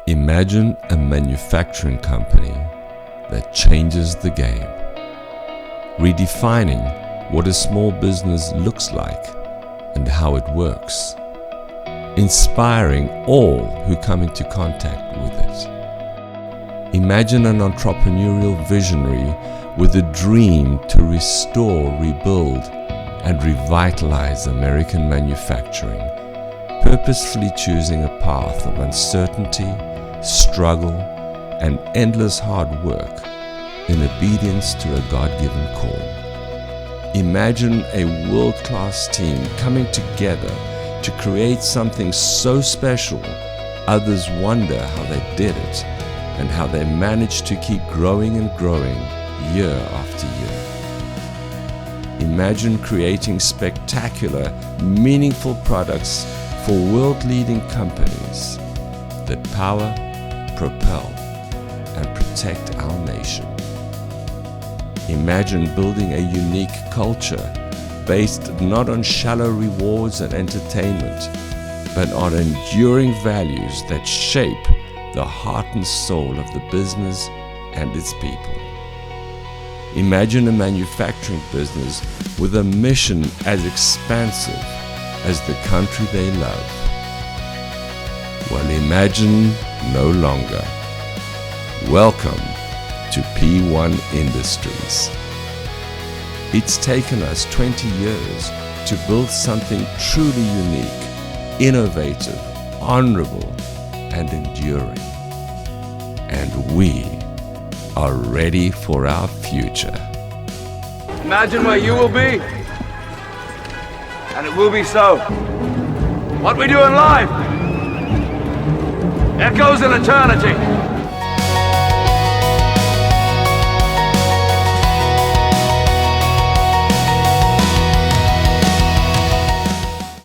Imagine a manufacturing company that changes the game, redefining what a small business looks like and how it works, inspiring all who come into contact with it. Imagine an entrepreneurial visionary with a dream to restore, rebuild, and revitalize American manufacturing, purposefully choosing a path of uncertainty, struggle, and endless hard work in obedience to a God-given call. Imagine a world-class team coming together to create something so special, others wonder how they did it and how they managed to keep growing and growing year after year. Imagine creating spectacular, meaningful products for world-leading companies that power, propel, and protect our nation. Imagine building a unique culture based not on shallow rewards and entertainment, but on enduring values that shape the heart and soul of the business and its people. Imagine a manufacturing business with a mission as expansive as the country they love. Well, imagine no longer. Welcome to P1 Industries. It's taken us 20 years to build something truly unique, innovative, honorable, and enduring. And we are ready for our future. Imagine where you will be, and it will be so. What we do in life echoes in eternity.